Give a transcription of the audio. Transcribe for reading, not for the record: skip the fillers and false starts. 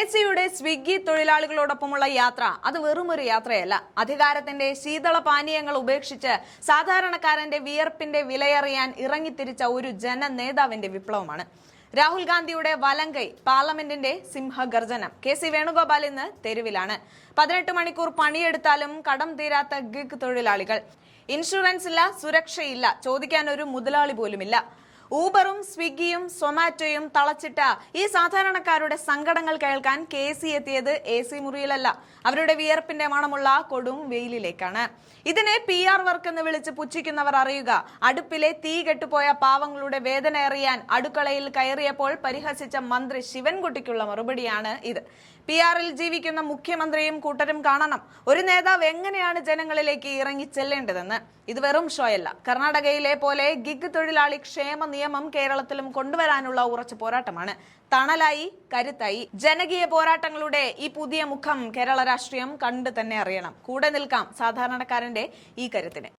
കെ.എസ്.ഇ.യുടെ സ്വിഗ്ഗി തൊഴിലാളികളോടൊപ്പമുള്ള യാത്ര അത് വെറുമൊരു യാത്രയല്ല. അധികാരത്തിന്റെ ശീതള പാനീയങ്ങൾ ഉപേക്ഷിച്ച് സാധാരണക്കാരന്റെ വിയർപ്പിന്റെ വിലയറിയാൻ ഇറങ്ങിത്തിരിച്ച ഒരു ജനനേതാവിന്റെ വിപ്ലവമാണ്. രാഹുൽ ഗാന്ധിയുടെ വലങ്കൈ പാർലമെന്റിന്റെ സിംഹഗർജനം. കെ.സി. വേണുഗോപാൽ ഇന്ന് തെരുവിലാണ്. 18 മണിക്കൂർ പണിയെടുത്താലും കടം തീരാത്ത ഗിഗ് തൊഴിലാളികൾ. ഇൻഷുറൻസ് ഇല്ല, സുരക്ഷയില്ല, ചോദിക്കാൻ ഒരു മുതലാളി പോലുമില്ല. ഊബറും സ്വിഗ്ഗിയും സൊമാറ്റോയും തളച്ചിട്ട ഈ സാധാരണക്കാരുടെ സങ്കടങ്ങൾ കേൾക്കാൻ കെ.സി. എത്തിയത് എ.സി. മുറിയിലല്ല, അവരുടെ വിയർപ്പിന്റെ മണമുള്ള കൊടും വെയിലിലേക്കാണ്. ഇതിനെ PR വർക്ക് എന്ന് വിളിച്ച് പുച്ഛിക്കുന്നവർ അറിയുക, അടുപ്പിലെ തീ കെട്ടുപോയ പാവങ്ങളുടെ വേദന അറിയാൻ അടുക്കളയിൽ കയറിയപ്പോൾ പരിഹസിച്ച മന്ത്രി ശിവൻകുട്ടിക്കുള്ള മറുപടിയാണ് ഇത്. PR-ൽ ജീവിക്കുന്ന മുഖ്യമന്ത്രിയും കൂട്ടരും കാണണം ഒരു നേതാവ് എങ്ങനെയാണ് ജനങ്ങളിലേക്ക് ഇറങ്ങി ചെല്ലേണ്ടതെന്ന്. ഇത് വെറും ഷോയല്ല. കർണാടകയിലെ പോലെ ഗിഗ് തൊഴിലാളി ക്ഷേമ നിയമം കേരളത്തിലും കൊണ്ടുവരാനുള്ള ഉറച്ച പോരാട്ടമാണ്. തണലായി, കരുത്തായി. ജനകീയ പോരാട്ടങ്ങളുടെ ഈ പുതിയ മുഖം കേരള രാഷ്ട്രീയം കണ്ടു തന്നെ അറിയണം. കൂടെ നിൽക്കാം സാധാരണക്കാരന്റെ ഈ കരുത്തിന്.